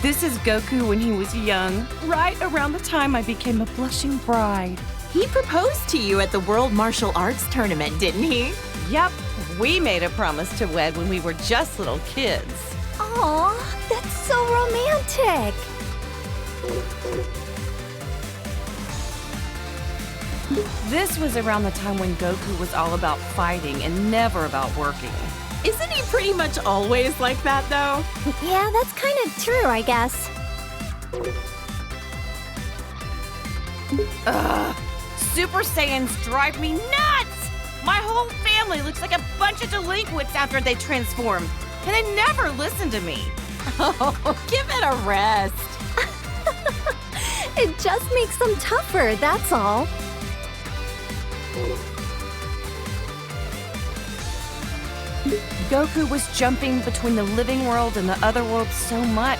This is Goku when he was young, right around the time I became a blushing bride. He proposed to you at the World Martial Arts Tournament, didn't he? Yep, we made a promise to wed when we were just little kids. Aw, that's so romantic. This was around the time when Goku was all about fighting and never about working. Isn't he pretty much always like that, though? Yeah, that's kind of true, I guess. Ugh, Super Saiyans drive me nuts! My whole family looks like a bunch of delinquents after they transform, and they never listen to me. Oh, give it a rest. It just makes them tougher, that's all. Goku was jumping between the living world and the other world so much,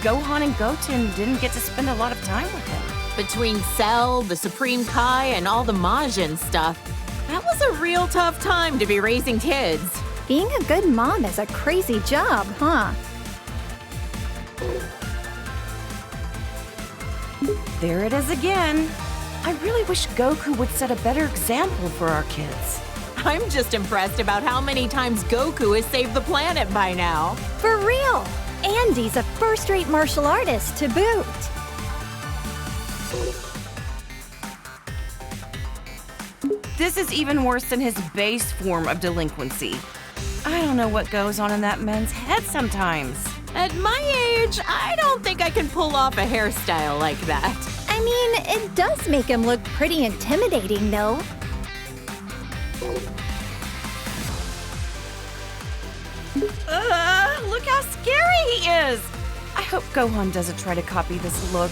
Gohan and Goten didn't get to spend a lot of time with him. Between Cell, the Supreme Kai, and all the Majin stuff, that was a real tough time to be raising kids. Being a good mom is a crazy job, huh? There it is again. I really wish Goku would set a better example for our kids. I'm just impressed about how many times Goku has saved the planet by now. For real. And he's a first-rate martial artist to boot. This is even worse than his base form of delinquency. I don't know what goes on in that man's head sometimes. At my age, I don't think I can pull off a hairstyle like that. I mean, it does make him look pretty intimidating, though. Look how scary he is! I hope Gohan doesn't try to copy this look.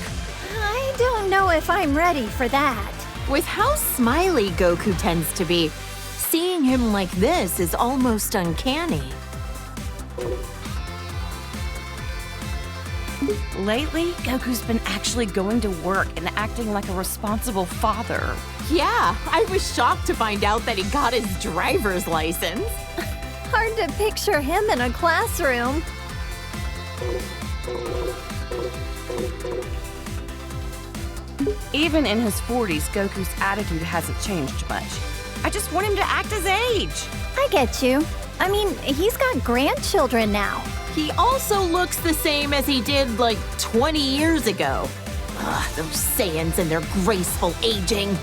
I don't know if I'm ready for that. With how smiley Goku tends to be, seeing him like this is almost uncanny. Lately, Goku's been actually going to work and acting like a responsible father. Yeah, I was shocked to find out that he got his driver's license. Hard to picture him in a classroom. Even in his 40s, Goku's attitude hasn't changed much. I just want him to act his age. I get you. I mean, he's got grandchildren now. He also looks the same as he did like 20 years ago. Ugh, those Saiyans and their graceful aging.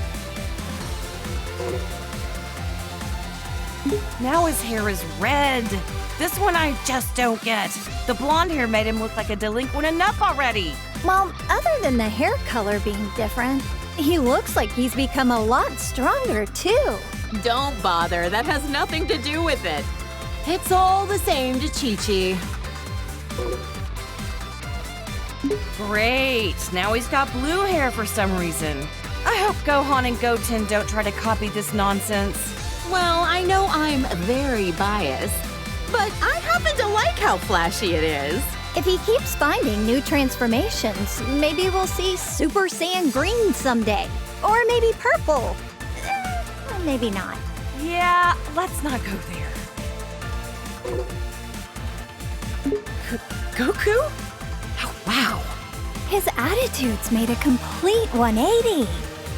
Now his hair is red. This one I just don't get. The blonde hair made him look like a delinquent enough already. Well, other than the hair color being different, he looks like he's become a lot stronger, too. Don't bother, that has nothing to do with it. It's all the same to Chi-Chi. Great, now he's got blue hair for some reason. I hope Gohan and Goten don't try to copy this nonsense. Well, I know I'm very biased, but I happen to like how flashy it is. If he keeps finding new transformations, maybe we'll see Super Saiyan Green someday. Or maybe purple. Or maybe not. Yeah, let's not go there. Goku? Oh, wow. His attitude's made a complete 180.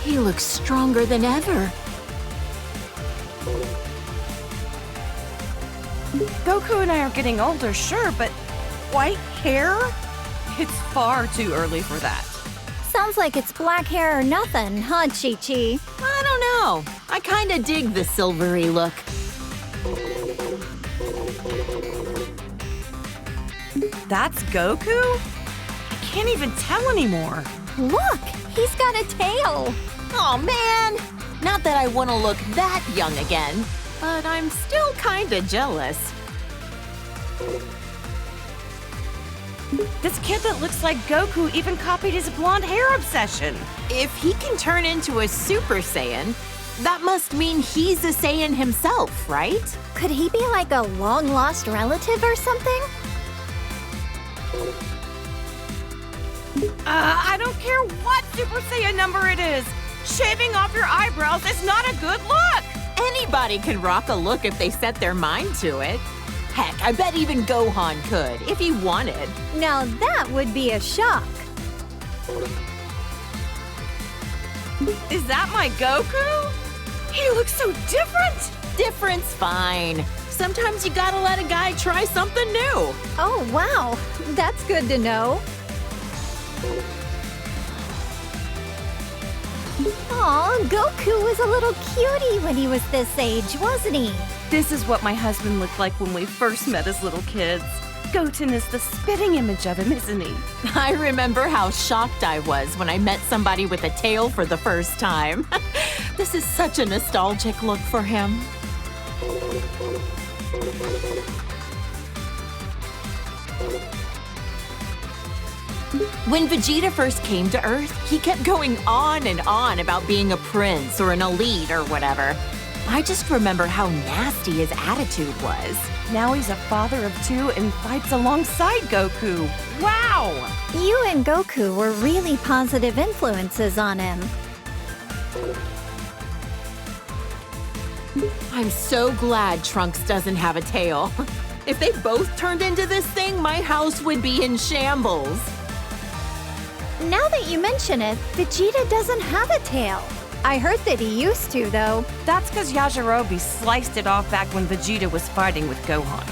He looks stronger than ever. Goku and I are getting older, sure, but white hair? It's far too early for that. Sounds like it's black hair or nothing, huh, Chi-Chi? I don't know. I kinda dig the silvery look. That's Goku? I can't even tell anymore. Look, he's got a tail. Oh man! Not that I want to look that young again, but I'm still kinda jealous. This kid that looks like Goku even copied his blonde hair obsession. If he can turn into a Super Saiyan, that must mean he's a Saiyan himself, right? Could he be like a long-lost relative or something? I don't care what Super Saiyan number it is. Shaving off your eyebrows is not a good look. Anybody can rock a look if they set their mind to it. Heck, I bet even Gohan could, if he wanted. Now that would be a shock. Is that my Goku? He looks so different! Different's fine. Sometimes you gotta let a guy try something new. Oh, wow. That's good to know. Aw, Goku was a little cutie when he was this age, wasn't he? This is what my husband looked like when we first met as little kids. Goten is the spitting image of him, isn't he? I remember how shocked I was when I met somebody with a tail for the first time. This is such a nostalgic look for him. When Vegeta first came to Earth, he kept going on and on about being a prince or an elite or whatever. I just remember how nasty his attitude was. Now he's a father of two and fights alongside Goku. Wow! You and Goku were really positive influences on him. I'm so glad Trunks doesn't have a tail. If they both turned into this thing, my house would be in shambles. Now that you mention it, Vegeta doesn't have a tail. I heard that he used to, though. That's because Yajirobe sliced it off back when Vegeta was fighting with Gohan.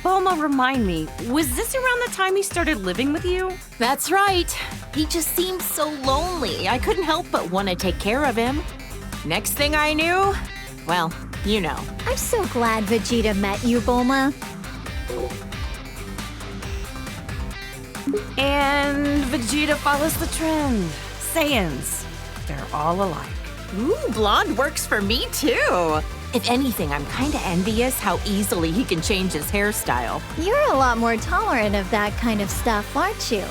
Bulma, remind me, was this around the time he started living with you? That's right. He just seemed so lonely. I couldn't help but want to take care of him. Next thing I knew, well, you know. I'm so glad Vegeta met you, Bulma. And Vegeta follows the trend. Saiyans, they're all alike. Ooh, blonde works for me too. If anything, I'm kind of envious how easily he can change his hairstyle. You're a lot more tolerant of that kind of stuff, aren't you?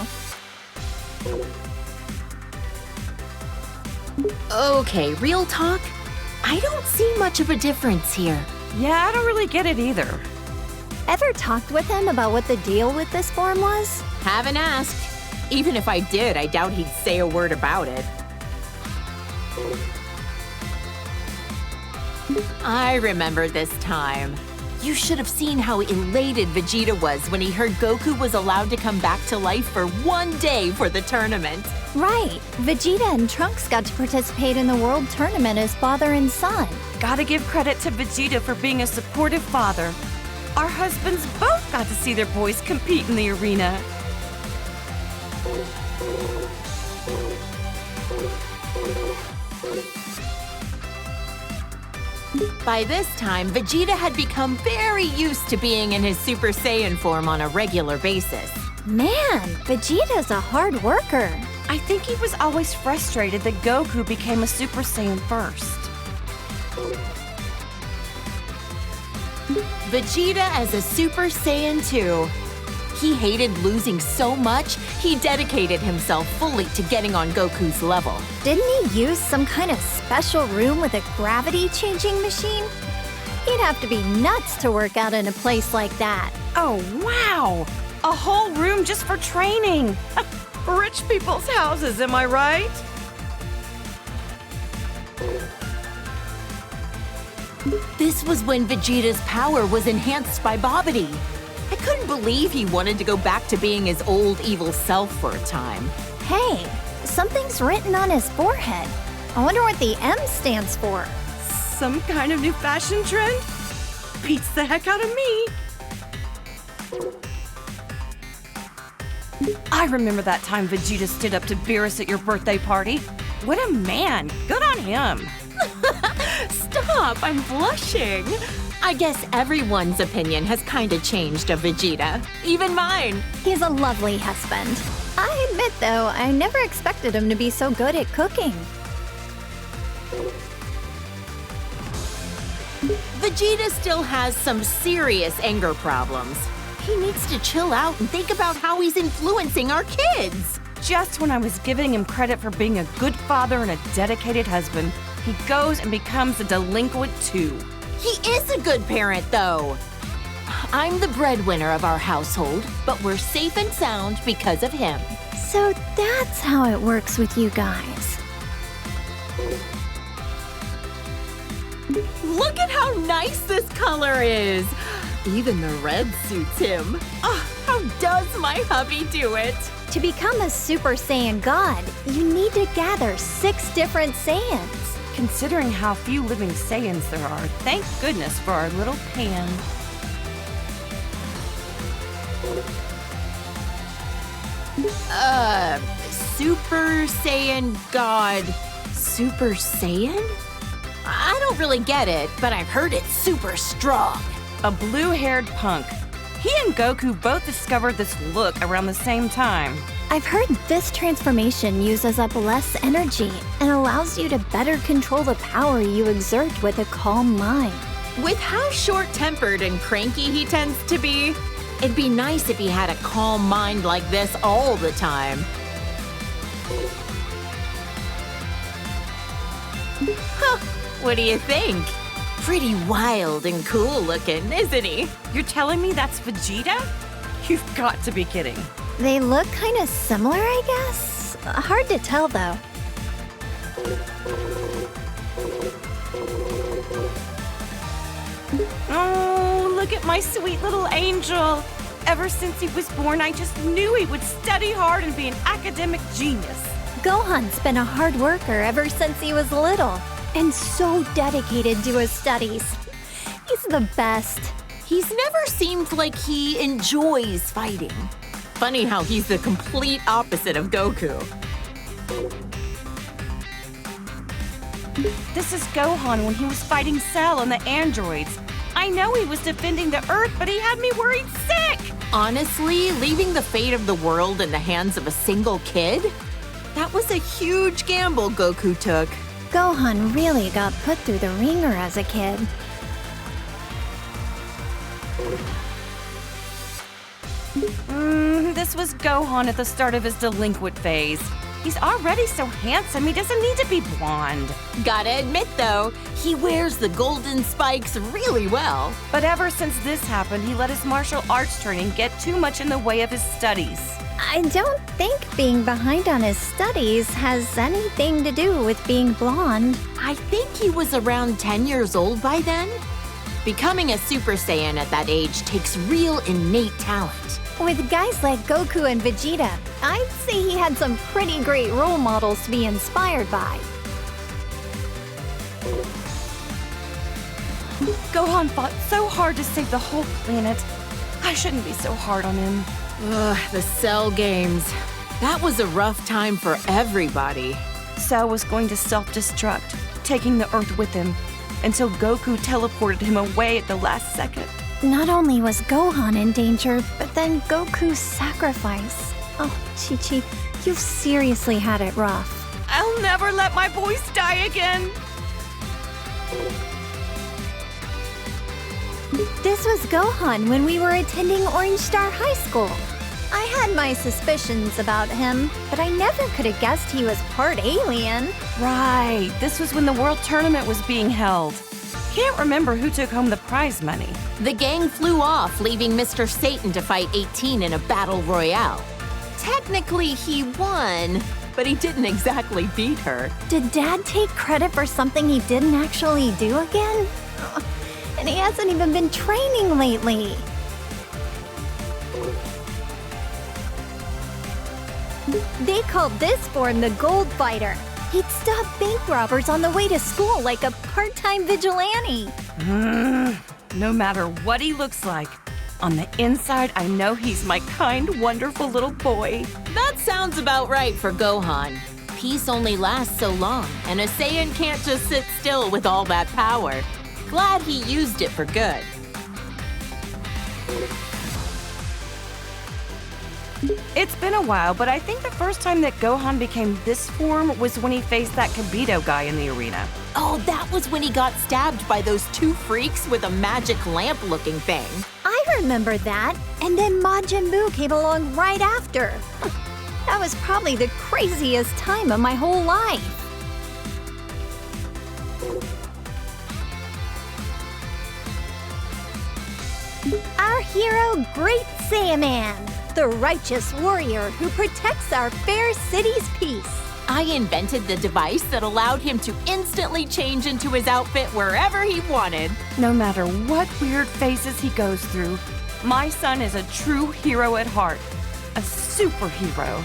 Okay, real talk. I don't see much of a difference here. Yeah, I don't really get it either. Ever talked with him about what the deal with this form was? Haven't asked. Even if I did, I doubt he'd say a word about it. I remember this time. You should have seen how elated Vegeta was when he heard Goku was allowed to come back to life for one day for the tournament. Right. Vegeta and Trunks got to participate in the World Tournament as father and son. Gotta give credit to Vegeta for being a supportive father. Our husbands both got to see their boys compete in the arena. By this time, Vegeta had become very used to being in his Super Saiyan form on a regular basis. Man, Vegeta's a hard worker. I think he was always frustrated that Goku became a Super Saiyan first. Vegeta as a Super Saiyan 2. He hated losing so much, he dedicated himself fully to getting on Goku's level. Didn't he use some kind of special room with a gravity-changing machine? He'd have to be nuts to work out in a place like that. Oh, wow! A whole room just for training! Rich people's houses, am I right? This was when Vegeta's power was enhanced by Babidi. I couldn't believe he wanted to go back to being his old evil self for a time. Hey, something's written on his forehead. I wonder what the M stands for. Some kind of new fashion trend? Beats the heck out of me! I remember that time Vegeta stood up to Beerus at your birthday party. What a man! Good on him! Stop, I'm blushing. I guess everyone's opinion has kind of changed of Vegeta, even mine. He's a lovely husband. I admit, though, I never expected him to be so good at cooking. Vegeta still has some serious anger problems. He needs to chill out and think about how he's influencing our kids. Just when I was giving him credit for being a good father and a dedicated husband, he goes and becomes a delinquent too. He is a good parent, though. I'm the breadwinner of our household, but we're safe and sound because of him. So that's how it works with you guys. Look at how nice this color is! Even the red suits him. Oh, how does my hubby do it? To become a Super Saiyan God, you need to gather 6 different Saiyans. Considering how few living Saiyans there are, thank goodness for our little Pan. Super Saiyan God. Super Saiyan? I don't really get it, but I've heard it's super strong. A blue-haired punk. He and Goku both discovered this look around the same time. I've heard this transformation uses up less energy and allows you to better control the power you exert with a calm mind. With how short-tempered and cranky he tends to be, it'd be nice if he had a calm mind like this all the time. Huh, what do you think? Pretty wild and cool looking, isn't he? You're telling me that's Vegeta? You've got to be kidding. They look kind of similar, I guess. Hard to tell, though. Oh, look at my sweet little angel. Ever since he was born, I just knew he would study hard and be an academic genius. Gohan's been a hard worker ever since he was little, and so dedicated to his studies. He's the best. He's never seemed like he enjoys fighting. Funny how he's the complete opposite of Goku. This is Gohan when he was fighting Cell and the androids. I know he was defending the Earth, but he had me worried sick. Honestly, leaving the fate of the world in the hands of a single kid? That was a huge gamble Goku took. Gohan really got put through the ringer as a kid. This was Gohan at the start of his delinquent phase. He's already so handsome, he doesn't need to be blonde. Gotta admit, though, he wears the golden spikes really well. But ever since this happened, he let his martial arts training get too much in the way of his studies. I don't think being behind on his studies has anything to do with being blonde. I think he was around 10 years old by then. Becoming a Super Saiyan at that age takes real innate talent. With guys like Goku and Vegeta, I'd say he had some pretty great role models to be inspired by. Gohan fought so hard to save the whole planet. I shouldn't be so hard on him. Ugh, the Cell games. That was a rough time for everybody. Cell was going to self-destruct, taking the Earth with him, until Goku teleported him away at the last second. Not only was Gohan in danger, but then Goku's sacrifice. Oh, Chi-Chi, you've seriously had it rough. I'll never let my boys die again. This was Gohan when we were attending Orange Star High School. I had my suspicions about him, but I never could have guessed he was part alien. Right, this was when the World Tournament was being held. Can't remember who took home the prize money. The gang flew off, leaving Mr. Satan to fight 18 in a battle royale. Technically, he won, but he didn't exactly beat her. Did Dad take credit for something he didn't actually do again? Ugh, and he hasn't even been training lately. They called this form the Gold Fighter. He'd stop bank robbers on the way to school like a part-time vigilante. No matter what he looks like, on the inside, I know he's my kind, wonderful little boy. That sounds about right for Gohan. Peace only lasts so long, and a Saiyan can't just sit still with all that power. Glad he used it for good. It's been a while, but I think the first time that Gohan became this form was when he faced that Kibito guy in the arena. Oh, that was when he got stabbed by those two freaks with a magic lamp-looking thing. I remember that, and then Majin Buu came along right after. That was probably the craziest time of my whole life. Our hero, Great Saiyaman, the righteous warrior who protects our fair city's peace. I invented the device that allowed him to instantly change into his outfit wherever he wanted. No matter what weird phases he goes through, my son is a true hero at heart. A superhero.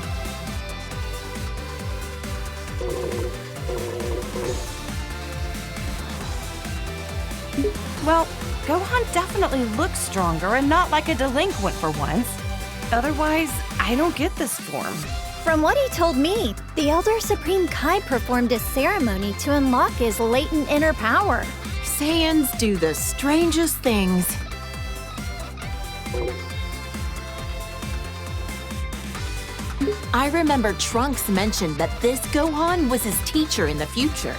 Well, Gohan definitely looks stronger and not like a delinquent for once. Otherwise, I don't get this form. From what he told me, the Elder Supreme Kai performed a ceremony to unlock his latent inner power. Saiyans do the strangest things. I remember Trunks mentioned that this Gohan was his teacher in the future.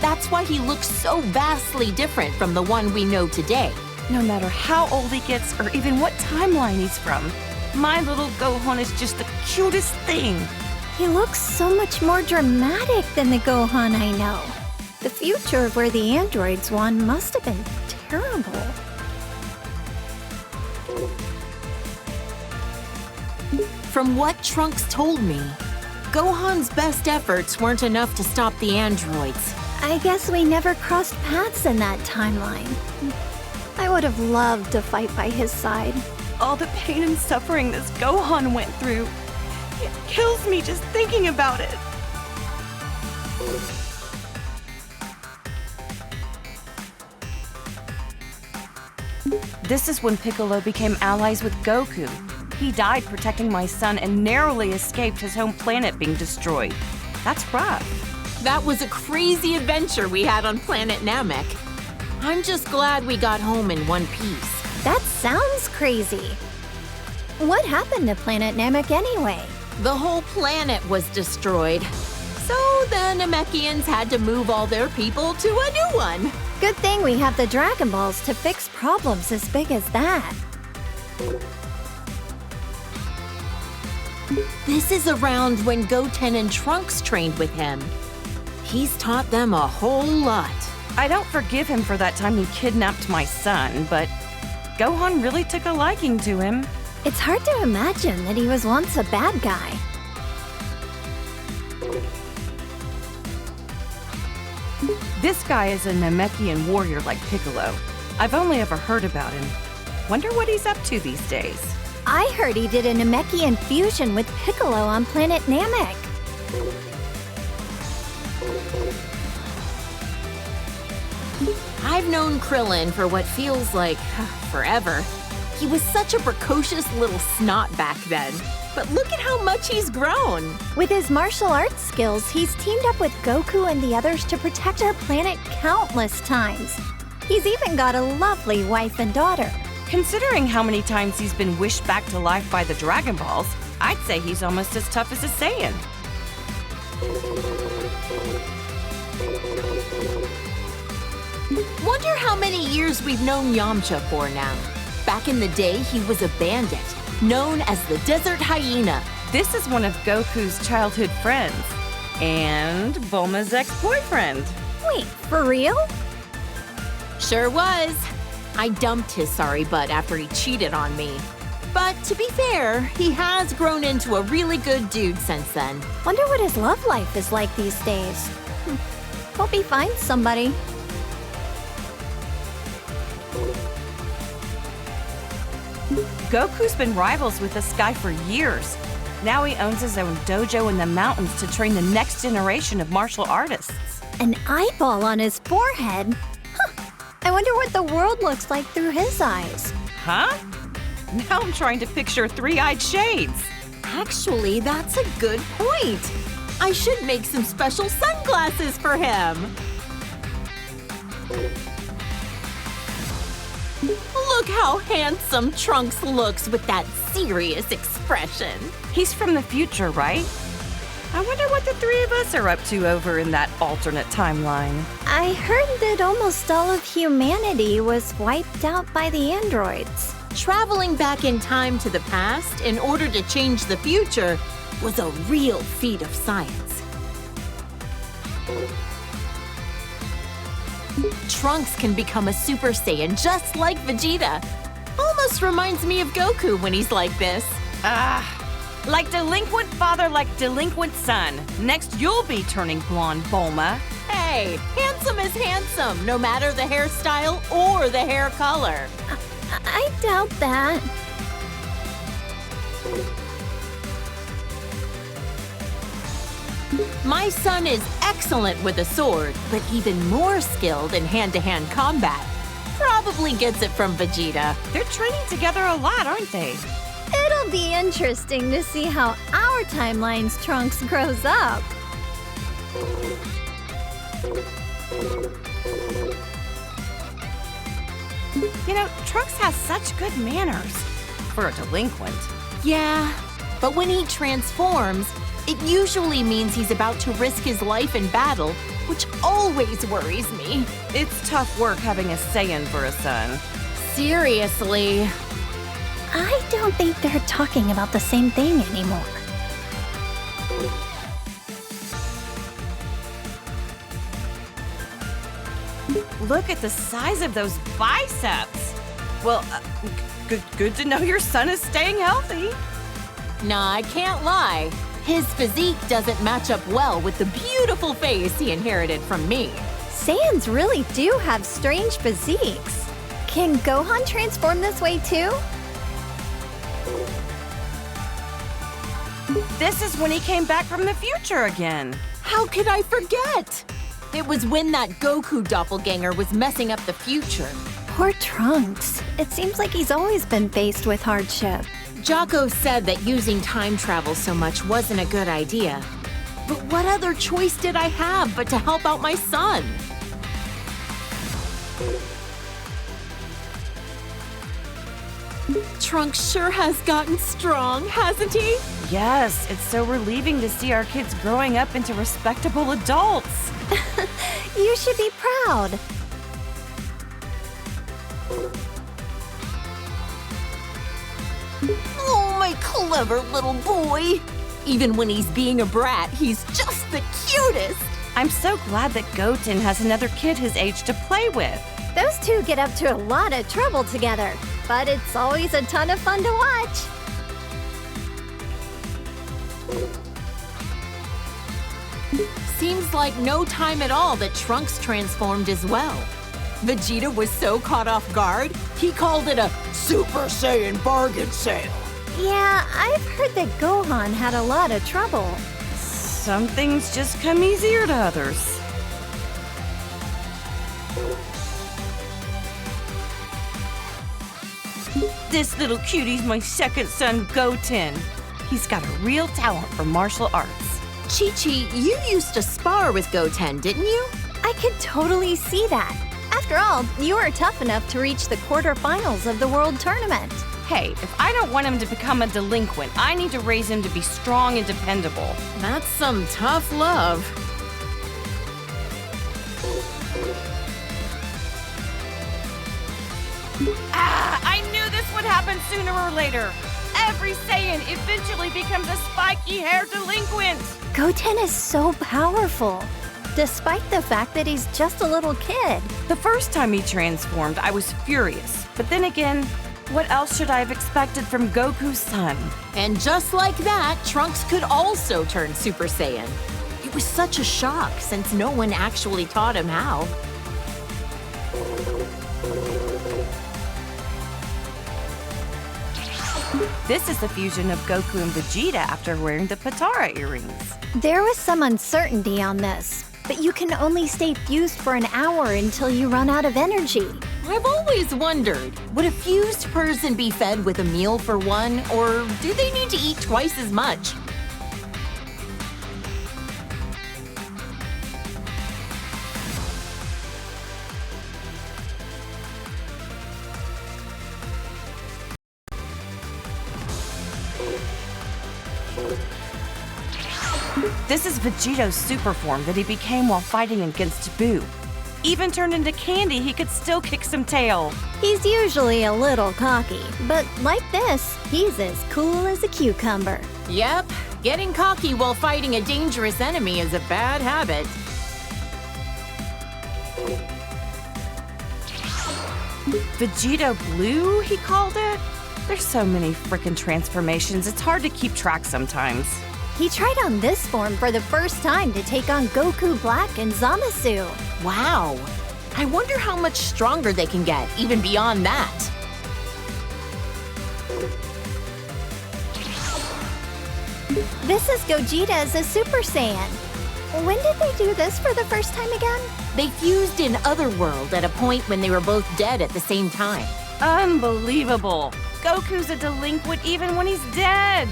That's why he looks so vastly different from the one we know today. No matter how old he gets or even what timeline he's from, my little Gohan is just the cutest thing. He looks so much more dramatic than the Gohan I know. The future of where the androids won must have been terrible. From what Trunks told me, Gohan's best efforts weren't enough to stop the androids. I guess we never crossed paths in that timeline. I would have loved to fight by his side. All the pain and suffering this Gohan went through, it kills me just thinking about it. This is when Piccolo became allies with Goku. He died protecting my son and narrowly escaped his home planet being destroyed. That's rough. That was a crazy adventure we had on planet Namek. I'm just glad we got home in one piece. That sounds crazy. What happened to Planet Namek anyway? The whole planet was destroyed. So the Namekians had to move all their people to a new one. Good thing we have the Dragon Balls to fix problems as big as that. This is around when Goten and Trunks trained with him. He's taught them a whole lot. I don't forgive him for that time he kidnapped my son, but Gohan really took a liking to him. It's hard to imagine that he was once a bad guy. This guy is a Namekian warrior like Piccolo. I've only ever heard about him. Wonder what he's up to these days. I heard he did a Namekian fusion with Piccolo on planet Namek. I've known Krillin for what feels like forever. He was such a precocious little snot back then. But look at how much he's grown. With his martial arts skills, he's teamed up with Goku and the others to protect our planet countless times. He's even got a lovely wife and daughter. Considering how many times he's been wished back to life by the Dragon Balls, I'd say he's almost as tough as a Saiyan. Wonder how many years we've known Yamcha for now. Back in the day, he was a bandit, known as the Desert Hyena. This is one of Goku's childhood friends, and Bulma's ex-boyfriend. Wait, for real? Sure was. I dumped his sorry butt after he cheated on me. But to be fair, he has grown into a really good dude since then. Wonder what his love life is like these days. Hope he finds somebody. Goku's been rivals with this guy for years. Now he owns his own dojo in the mountains to train the next generation of martial artists. An eyeball on his forehead? Huh. I wonder what the world looks like through his eyes. Huh? Now I'm trying to picture three-eyed shades. Actually, that's a good point. I should make some special sunglasses for him. Look how handsome Trunks looks with that serious expression. He's from the future, right? I wonder what the three of us are up to over in that alternate timeline. I heard that almost all of humanity was wiped out by the androids. Traveling back in time to the past in order to change the future was a real feat of science. Trunks can become a Super Saiyan just like Vegeta. Almost reminds me of Goku when he's like this. Like delinquent father, like delinquent son. Next, you'll be turning blonde, Bulma. Hey, handsome is handsome, no matter the hairstyle or the hair color. I doubt that. My son is excellent with a sword, but even more skilled in hand-to-hand combat. Probably gets it from Vegeta. They're training together a lot, aren't they? It'll be interesting to see how our timeline's Trunks grows up. You know, Trunks has such good manners for a delinquent. Yeah, but when he transforms, it usually means he's about to risk his life in battle, which always worries me. It's tough work having a Saiyan for a son. Seriously. I don't think they're talking about the same thing anymore. Look at the size of those biceps. Well, good to know your son is staying healthy. Nah, I can't lie. His physique doesn't match up well with the beautiful face he inherited from me. Saiyans really do have strange physiques. Can Gohan transform this way too? This is when he came back from the future again. How could I forget? It was when that Goku doppelganger was messing up the future. Poor Trunks. It seems like he's always been faced with hardship. Jocko said that using time travel so much wasn't a good idea. But what other choice did I have but to help out my son? Trunks sure has gotten strong, hasn't he? Yes, it's so relieving to see our kids growing up into respectable adults. You should be proud. Oh, my clever little boy. Even when he's being a brat, he's just the cutest. I'm so glad that Goten has another kid his age to play with. Those two get up to a lot of trouble together, but it's always a ton of fun to watch. Seems like no time at all that Trunks transformed as well. Vegeta was so caught off guard, he called it a Super Saiyan bargain sale. Yeah, I've heard that Gohan had a lot of trouble. Some things just come easier to others. This little cutie's my second son, Goten. He's got a real talent for martial arts. Chi-Chi, you used to spar with Goten, didn't you? I could totally see that. After all, you are tough enough to reach the quarterfinals of the World Tournament. Hey, if I don't want him to become a delinquent, I need to raise him to be strong and dependable. That's some tough love. I knew this would happen sooner or later. Every Saiyan eventually becomes a spiky-haired delinquent. Goten is so powerful, despite the fact that he's just a little kid. The first time he transformed, I was furious. But then again, what else should I have expected from Goku's son? And just like that, Trunks could also turn Super Saiyan. It was such a shock since no one actually taught him how. This is the fusion of Goku and Vegeta after wearing the Patara earrings. There was some uncertainty on this, but you can only stay fused for an hour until you run out of energy. I've always wondered, would a fused person be fed with a meal for one, or do they need to eat twice as much? This is Vegeto's super form that he became while fighting against Boo. Even turned into candy, he could still kick some tail. He's usually a little cocky, but like this, he's as cool as a cucumber. Yep, getting cocky while fighting a dangerous enemy is a bad habit. Vegito Blue, he called it? There's so many frickin' transformations, it's hard to keep track sometimes. He tried on this form for the first time to take on Goku Black and Zamasu. Wow. I wonder how much stronger they can get, even beyond that. This is Gogeta as a Super Saiyan. When did they do this for the first time again? They fused in Otherworld at a point when they were both dead at the same time. Unbelievable! Goku's a delinquent even when he's dead!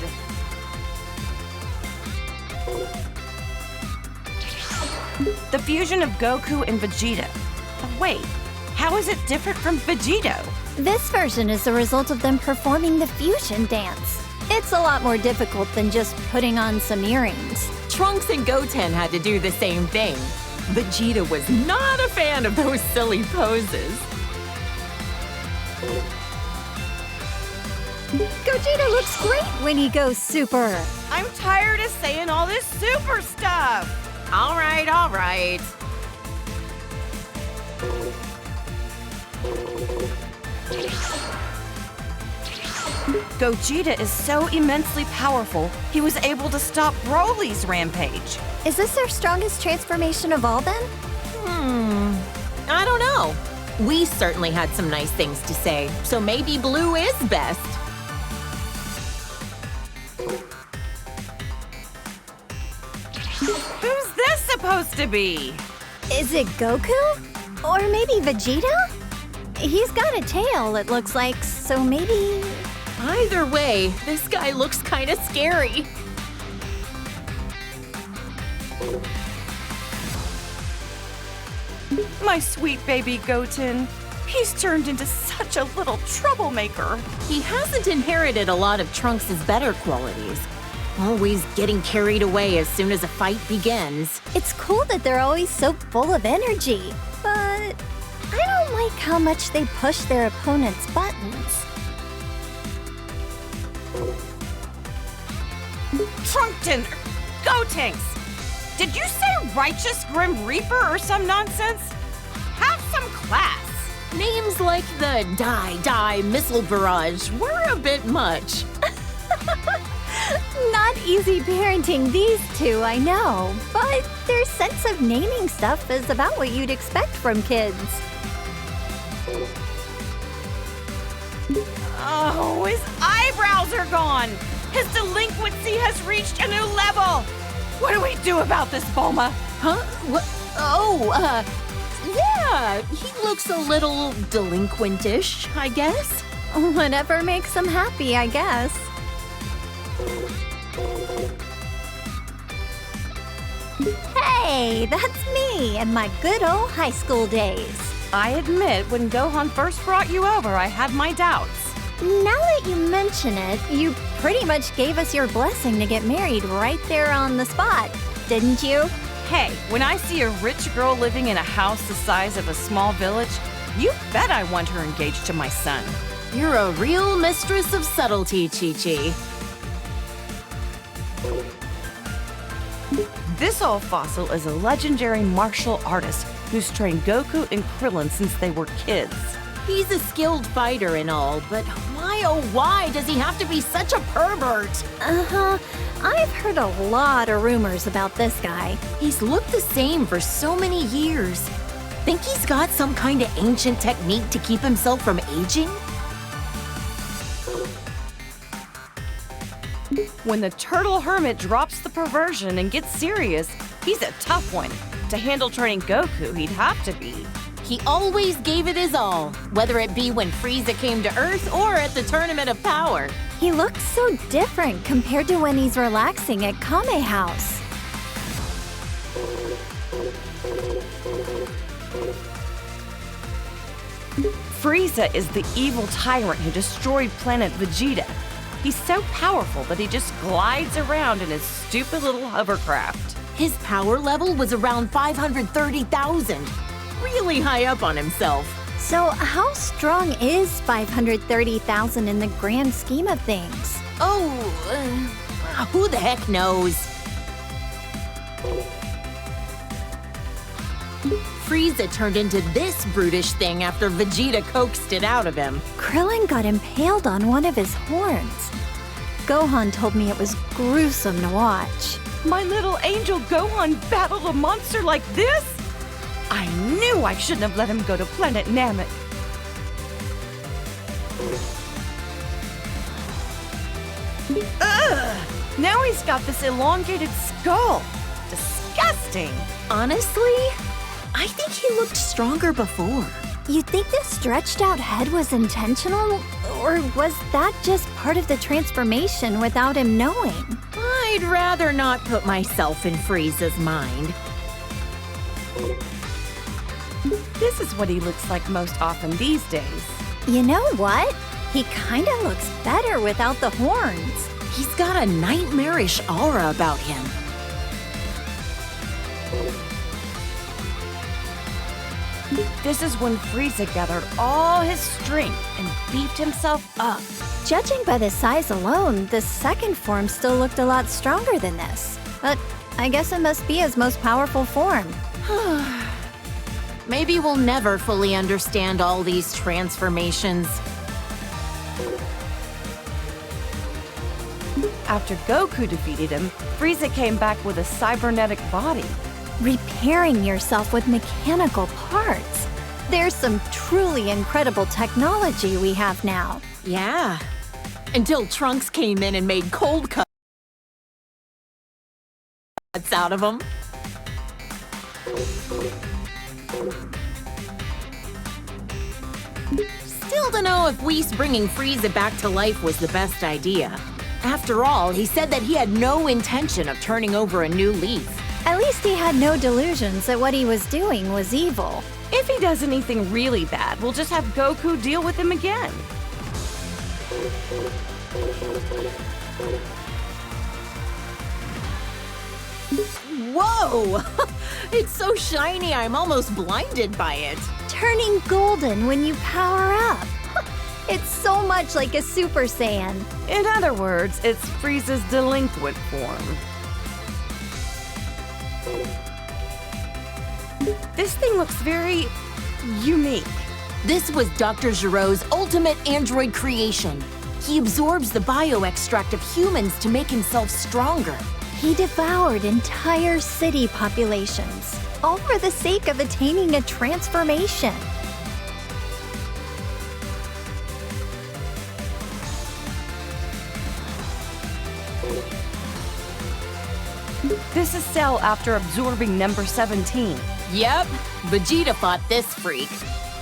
The fusion of Goku and Vegeta. Wait, how is it different from Vegito? This version is the result of them performing the fusion dance. It's a lot more difficult than just putting on some earrings. Trunks and Goten had to do the same thing. Vegeta was not a fan of those silly poses. Gogeta looks great when he goes super. I'm tired of saying all this super stuff! All right, all right. Gogeta is so immensely powerful, he was able to stop Broly's rampage. Is this their strongest transformation of all then? I don't know. We certainly had some nice things to say, so maybe blue is best. Who's this supposed to be? Is it Goku? Or maybe Vegeta? He's got a tail, it looks like, so maybe... Either way, this guy looks kind of scary. My sweet baby Goten. He's turned into such a little troublemaker. He hasn't inherited a lot of Trunks' better qualities. Always getting carried away as soon as a fight begins. It's cool that they're always so full of energy, but I don't like how much they push their opponent's buttons. Trunkton! Gotenks! Did you say Righteous Grim Reaper or some nonsense? Have some class! Names like the Die Missile Barrage were a bit much. Not easy parenting these two, I know, but their sense of naming stuff is about what you'd expect from kids. Oh, his eyebrows are gone! His delinquency has reached a new level! What do we do about this, Bulma? Huh? What? Oh, yeah, he looks a little delinquentish, I guess. Whatever makes them happy, I guess. Hey, that's me and my good old high school days. I admit, when Gohan first brought you over, I had my doubts. Now that you mention it, you pretty much gave us your blessing to get married right there on the spot, didn't you? Hey, when I see a rich girl living in a house the size of a small village, you bet I want her engaged to my son. You're a real mistress of subtlety, Chi-Chi. This old fossil is a legendary martial artist who's trained Goku and Krillin since they were kids. He's a skilled fighter and all, but why oh why does he have to be such a pervert? Uh-huh. I've heard a lot of rumors about this guy. He's looked the same for so many years. Think he's got some kind of ancient technique to keep himself from aging? When the turtle hermit drops the perversion and gets serious, he's a tough one. To handle training Goku, he'd have to be. He always gave it his all, whether it be when Frieza came to Earth or at the Tournament of Power. He looks so different compared to when he's relaxing at Kame House. Frieza is the evil tyrant who destroyed planet Vegeta. He's so powerful that he just glides around in his stupid little hovercraft. His power level was around 530,000. Really high up on himself. So how strong is 530,000 in the grand scheme of things? Oh, who the heck knows? Frieza turned into this brutish thing after Vegeta coaxed it out of him. Krillin got impaled on one of his horns. Gohan told me it was gruesome to watch. My little angel Gohan battled a monster like this? I knew I shouldn't have let him go to Planet Namek. Ugh! Now he's got this elongated skull. Disgusting. Honestly, I think he looked stronger before. You think this stretched out head was intentional? Or was that just part of the transformation without him knowing? I'd rather not put myself in Frieza's mind. This is what he looks like most often these days. You know what? He kinda looks better without the horns. He's got a nightmarish aura about him. This is when Frieza gathered all his strength and beefed himself up. Judging by the size alone, the second form still looked a lot stronger than this. But I guess it must be his most powerful form. Maybe we'll never fully understand all these transformations. After Goku defeated him, Frieza came back with a cybernetic body. Repairing yourself with mechanical parts. There's some truly incredible technology we have now. Yeah. Until Trunks came in and made cold cuts out of him. Still don't know if Whis bringing Frieza back to life was the best idea. After all, he said that he had no intention of turning over a new leaf. At least he had no delusions that what he was doing was evil. If he does anything really bad, we'll just have Goku deal with him again. Whoa! It's so shiny, I'm almost blinded by it. Turning golden when you power up. It's so much like a Super Saiyan. In other words, it's Frieza's delinquent form. This thing looks very unique. This was Dr. Giro's ultimate android creation. He absorbs the bioextract of humans to make himself stronger. He devoured entire city populations, all for the sake of attaining a transformation. This is Cell after absorbing number 17. Yep, Vegeta fought this freak.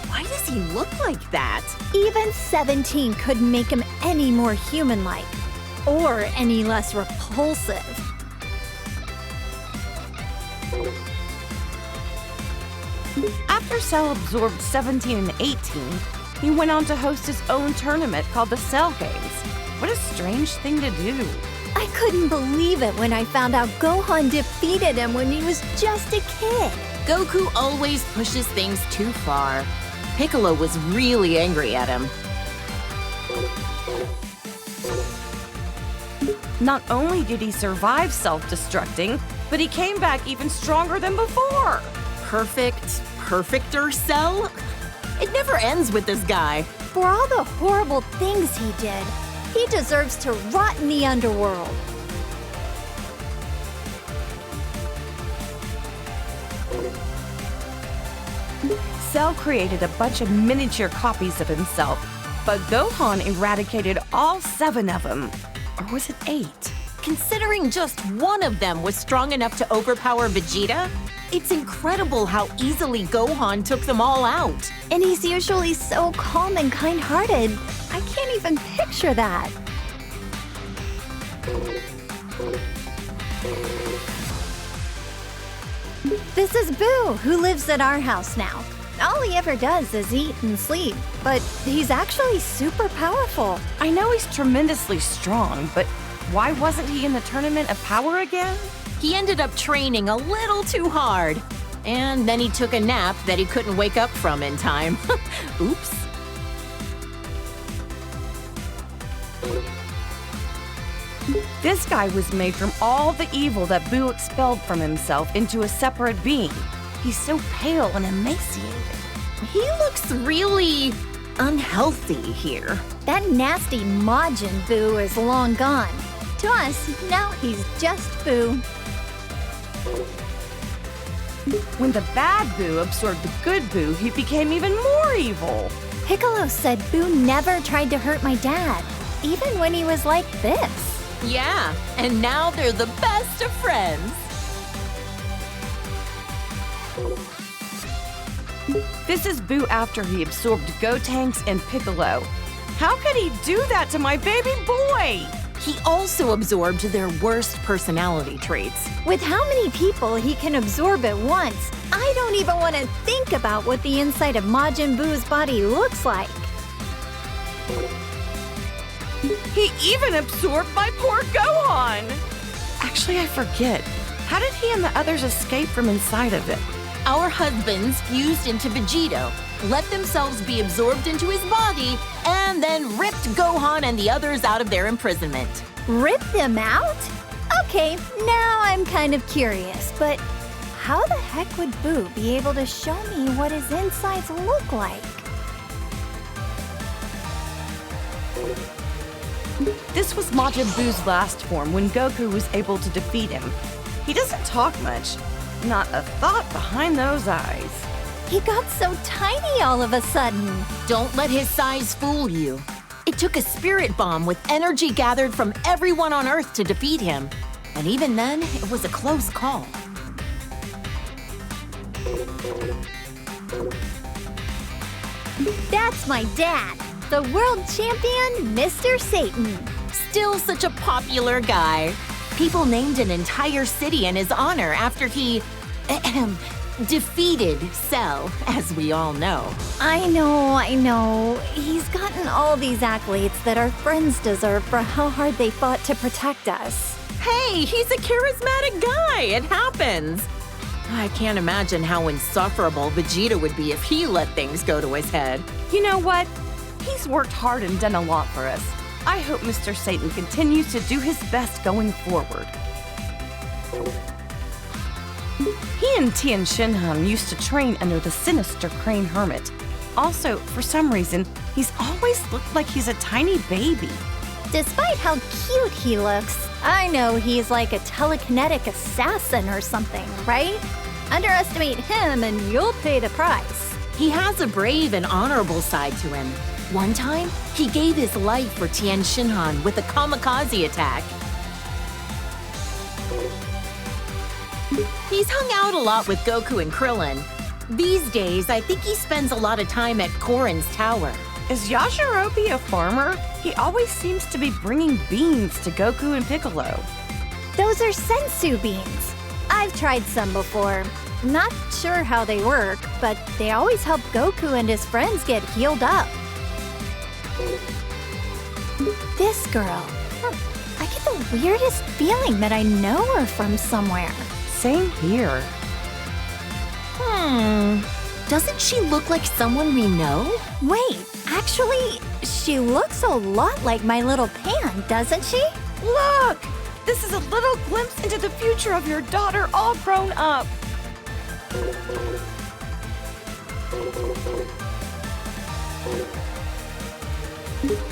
Why does he look like that? Even 17 couldn't make him any more human-like, or any less repulsive. After Cell absorbed 17 and 18, he went on to host his own tournament called the Cell Games. What a strange thing to do. I couldn't believe it when I found out Gohan defeated him when he was just a kid. Goku always pushes things too far. Piccolo was really angry at him. Not only did he survive self-destructing, but he came back even stronger than before. Perfecter Cell? It never ends with this guy. For all the horrible things he did, he deserves to rot in the underworld. Cell created a bunch of miniature copies of himself, but Gohan eradicated all 7 of them. Or was it 8? Considering just one of them was strong enough to overpower Vegeta, it's incredible how easily Gohan took them all out. And he's usually so calm and kind-hearted. I can't even picture that. This is Boo, who lives at our house now. All he ever does is eat and sleep, but he's actually super powerful. I know he's tremendously strong, but why wasn't he in the Tournament of Power again? He ended up training a little too hard. And then he took a nap that he couldn't wake up from in time. Oops. This guy was made from all the evil that Boo expelled from himself into a separate being. He's so pale and emaciated. He looks really unhealthy here. That nasty Majin Buu is long gone. To us, now he's just Buu. When the bad Buu absorbed the good Buu, he became even more evil. Piccolo said Buu never tried to hurt my dad, even when he was like this. Yeah, and now they're the best of friends. This is Buu after he absorbed Gotenks and Piccolo. How could he do that to my baby boy? He also absorbed their worst personality traits. With how many people he can absorb at once, I don't even want to think about what the inside of Majin Buu's body looks like. He even absorbed my poor Gohan! Actually, I forget. How did he and the others escape from inside of it? Our husbands fused into Vegito, let themselves be absorbed into his body, and then ripped Gohan and the others out of their imprisonment. Rip them out? Okay, now I'm kind of curious, but how the heck would Buu be able to show me what his insides look like? This was Majin Buu's last form when Goku was able to defeat him. He doesn't talk much. Not a thought behind those eyes. He got so tiny all of a sudden. Don't let his size fool you. It took a spirit bomb with energy gathered from everyone on Earth to defeat him. And even then, it was a close call. That's my dad, the world champion, Mr. Satan. Still such a popular guy. People named an entire city in his honor after he defeated Cell, as we all know. I know. He's gotten all these accolades that our friends deserve for how hard they fought to protect us. Hey, he's a charismatic guy. It happens. I can't imagine how insufferable Vegeta would be if he let things go to his head. You know what? He's worked hard and done a lot for us. I hope Mr. Satan continues to do his best going forward. He and Tien Shinhan used to train under the sinister Crane Hermit. Also, for some reason, he's always looked like he's a tiny baby. Despite how cute he looks, I know he's like a telekinetic assassin or something, right? Underestimate him and you'll pay the price. He has a brave and honorable side to him. One time, he gave his life for Tien Shinhan with a kamikaze attack. He's hung out a lot with Goku and Krillin. These days, I think he spends a lot of time at Korin's tower. Is Yajirobe a farmer? He always seems to be bringing beans to Goku and Piccolo. Those are sensu beans. I've tried some before. Not sure how they work, but they always help Goku and his friends get healed up. This girl. I get the weirdest feeling that I know her from somewhere. Same here. Doesn't she look like someone we know? Wait, actually, she looks a lot like my little Pan, doesn't she? Look! This is a little glimpse into the future of your daughter all grown up.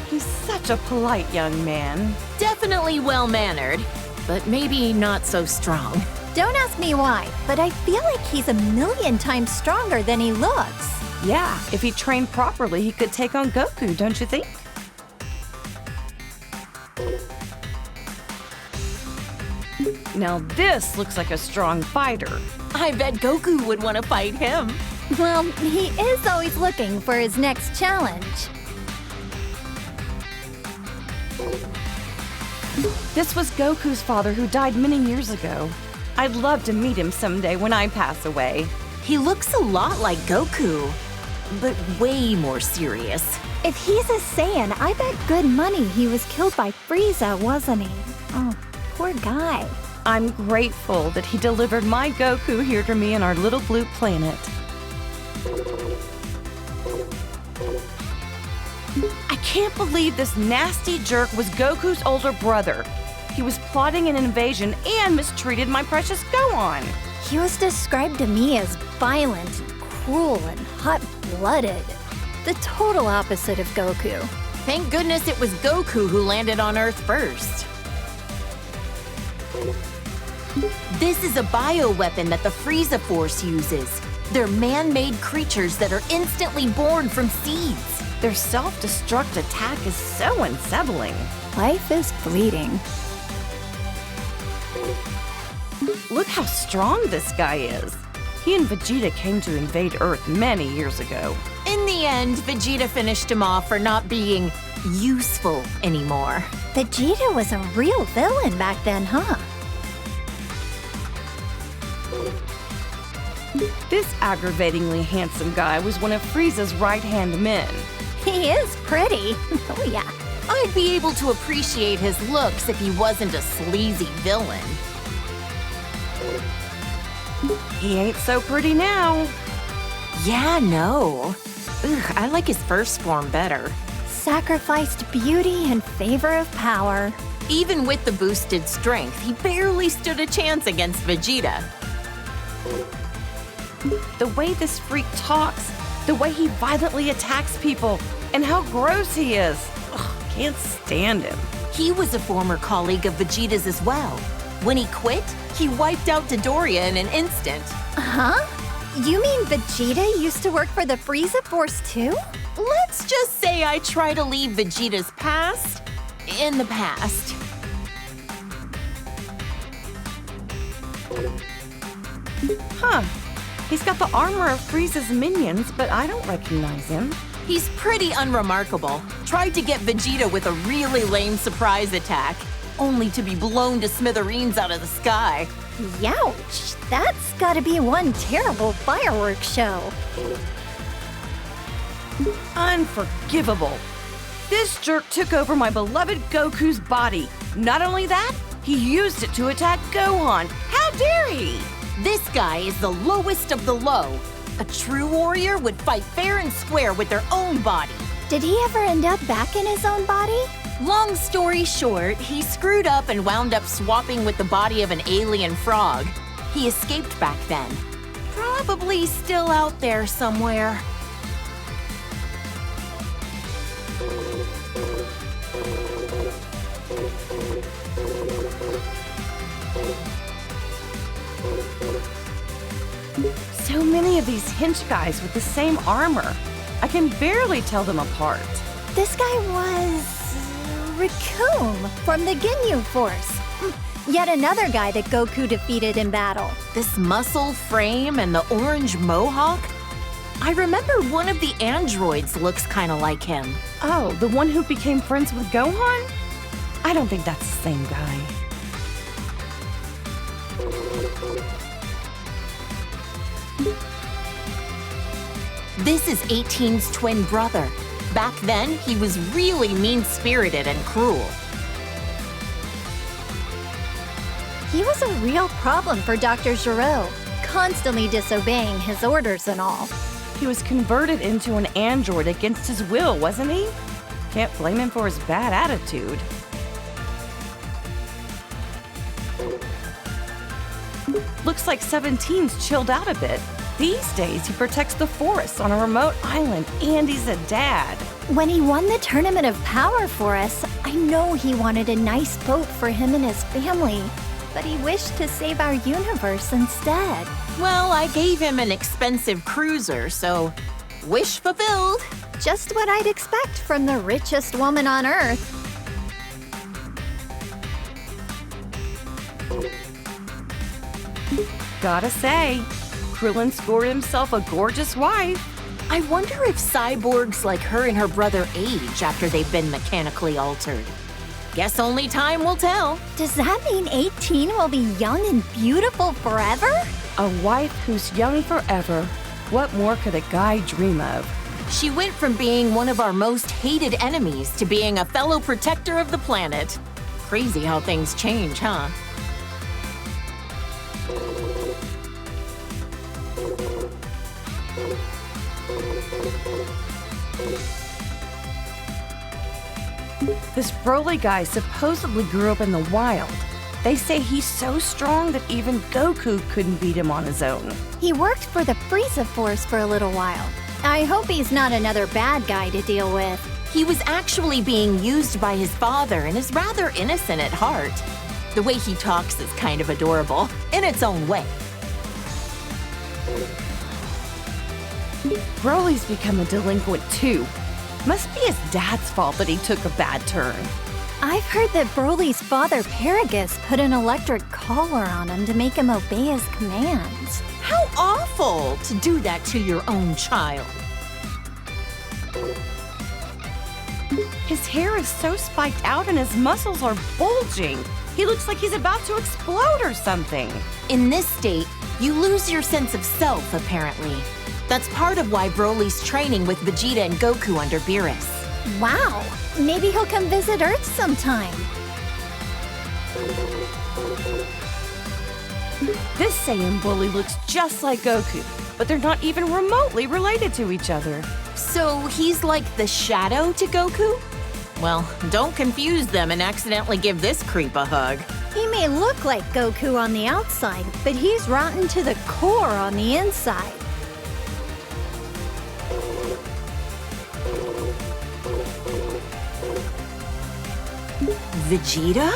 He's such a polite young man. Definitely well-mannered, but maybe not so strong. Don't ask me why, but I feel like he's a million times stronger than he looks. Yeah, if he trained properly, he could take on Goku, don't you think? Now this looks like a strong fighter. I bet Goku would want to fight him. Well, he is always looking for his next challenge. This was Goku's father who died many years ago. I'd love to meet him someday when I pass away. He looks a lot like Goku, but way more serious. If he's a Saiyan, I bet good money he was killed by Frieza, wasn't he? Oh, poor guy. I'm grateful that he delivered my Goku here to me on our little blue planet. I can't believe this nasty jerk was Goku's older brother. He was plotting an invasion and mistreated my precious Gohan. He was described to me as violent and cruel and hot-blooded. The total opposite of Goku. Thank goodness it was Goku who landed on Earth first. This is a bioweapon that the Frieza Force uses. They're man-made creatures that are instantly born from seeds. Their self-destruct attack is so unsettling. Life is fleeting. Look how strong this guy is. He and Vegeta came to invade Earth many years ago. In the end, Vegeta finished him off for not being useful anymore. Vegeta was a real villain back then, huh? This aggravatingly handsome guy was one of Frieza's right-hand men. He is pretty. Oh, yeah. I'd be able to appreciate his looks if he wasn't a sleazy villain. He ain't so pretty now. Yeah, no. Ugh, I like his first form better. Sacrificed beauty in favor of power. Even with the boosted strength, he barely stood a chance against Vegeta. The way this freak talks, the way he violently attacks people, and how gross he is. Ugh, can't stand him. He was a former colleague of Vegeta's as well. When he quit, he wiped out Dodoria in an instant. Huh? You mean Vegeta used to work for the Frieza Force too? Let's just say I try to leave Vegeta's past in the past. Huh. He's got the armor of Frieza's minions, but I don't recognize him. He's pretty unremarkable. Tried to get Vegeta with a really lame surprise attack, only to be blown to smithereens out of the sky. Youch! That's gotta be one terrible fireworks show. Unforgivable. This jerk took over my beloved Goku's body. Not only that, he used it to attack Gohan. How dare he? This guy is the lowest of the low. A true warrior would fight fair and square with their own body. Did he ever end up back in his own body? Long story short, he screwed up and wound up swapping with the body of an alien frog. He escaped back then. Probably still out there somewhere. So many of these hench guys with the same armor. I can barely tell them apart. This guy was... Raccoon from the Ginyu Force. Yet another guy that Goku defeated in battle. This muscle frame and the orange mohawk? I remember one of the androids looks kind of like him. Oh, the one who became friends with Gohan? I don't think that's the same guy. This is 18's twin brother. Back then, he was really mean-spirited and cruel. He was a real problem for Dr. Gero, constantly disobeying his orders and all. He was converted into an android against his will, wasn't he? Can't blame him for his bad attitude. Looks like 17's chilled out a bit. These days, he protects the forests on a remote island, and he's a dad. When he won the Tournament of Power for us, I know he wanted a nice boat for him and his family, but he wished to save our universe instead. Well, I gave him an expensive cruiser, so wish fulfilled. Just what I'd expect from the richest woman on Earth. Gotta say, Krillin scored himself a gorgeous wife. I wonder if cyborgs like her and her brother age after they've been mechanically altered. Guess only time will tell. Does that mean 18 will be young and beautiful forever? A wife who's young forever. What more could a guy dream of? She went from being one of our most hated enemies to being a fellow protector of the planet. Crazy how things change, huh? This Broly guy supposedly grew up in the wild. They say he's so strong that even Goku couldn't beat him on his own. He worked for the Frieza Force for a little while. I hope he's not another bad guy to deal with. He was actually being used by his father and is rather innocent at heart. The way he talks is kind of adorable, in its own way. Broly's become a delinquent too. Must be his dad's fault that he took a bad turn. I've heard that Broly's father, Paragus, put an electric collar on him to make him obey his commands. How awful to do that to your own child. His hair is so spiked out and his muscles are bulging. He looks like he's about to explode or something. In this state, you lose your sense of self, apparently. That's part of why Broly's training with Vegeta and Goku under Beerus. Wow, maybe he'll come visit Earth sometime. This Saiyan bully looks just like Goku, but they're not even remotely related to each other. So he's like the shadow to Goku? Well, don't confuse them and accidentally give this creep a hug. He may look like Goku on the outside, but he's rotten to the core on the inside. Vegeta?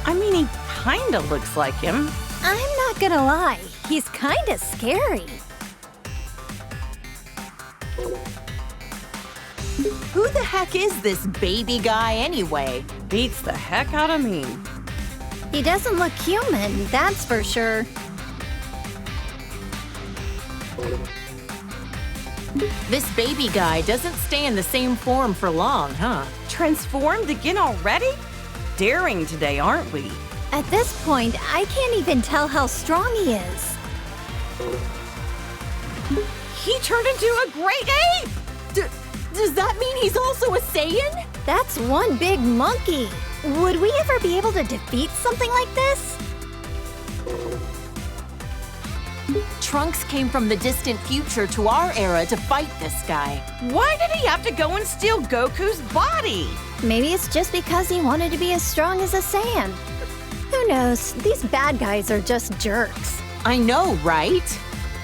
I mean, he kinda looks like him. I'm not gonna lie, he's kinda scary. Who the heck is this baby guy anyway? Beats the heck out of me. He doesn't look human, that's for sure. This baby guy doesn't stay in the same form for long, huh? Transformed again already? Daring today, aren't we? At this point, I can't even tell how strong he is. He turned into a great ape! Does that mean he's also a Saiyan? That's one big monkey. Would we ever be able to defeat something like this? Trunks came from the distant future to our era to fight this guy. Why did he have to go and steal Goku's body? Maybe it's just because he wanted to be as strong as a Saiyan. Who knows? These bad guys are just jerks. I know, right?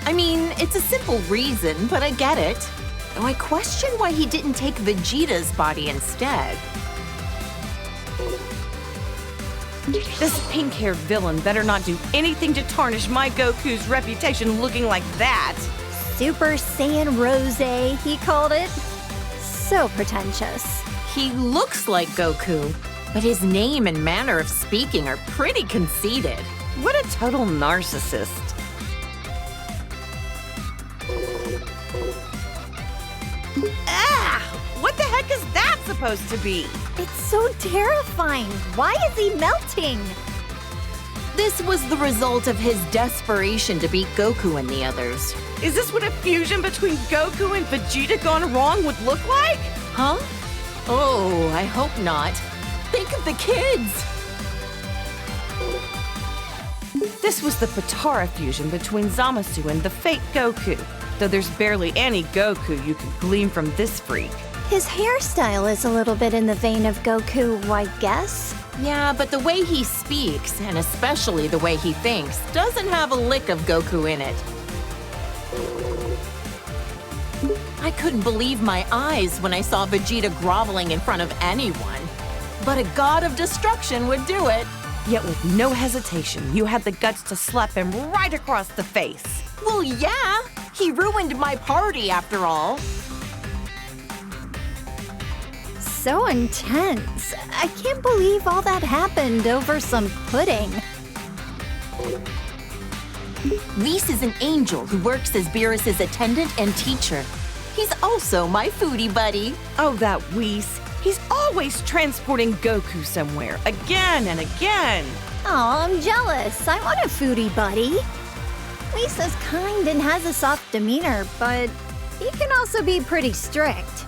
I mean, it's a simple reason, but I get it. Though I question why he didn't take Vegeta's body instead. This pink-haired villain better not do anything to tarnish my Goku's reputation looking like that. Super Saiyan Rose, he called it. So pretentious. He looks like Goku, but his name and manner of speaking are pretty conceited. What a total narcissist. Ah! What the heck is that supposed to be? It's so terrifying. Why is he melting? This was the result of his desperation to beat Goku and the others. Is this what a fusion between Goku and Vegeta gone wrong would look like? Huh? Oh, I hope not. Think of the kids! This was the Potara fusion between Zamasu and the fake Goku, though there's barely any Goku you could glean from this freak. His hairstyle is a little bit in the vein of Goku, I guess. Yeah, but the way he speaks, and especially the way he thinks, doesn't have a lick of Goku in it. I couldn't believe my eyes when I saw Vegeta groveling in front of anyone. But a god of destruction would do it. Yet with no hesitation, you had the guts to slap him right across the face. Well, yeah, he ruined my party after all. So intense. I can't believe all that happened over some pudding. Whis is an angel who works as Beerus's attendant and teacher. He's also my foodie buddy. Oh, that Whis. He's always transporting Goku somewhere, again and again. Aw, I'm jealous. I want a foodie buddy. Lisa's kind and has a soft demeanor, but he can also be pretty strict.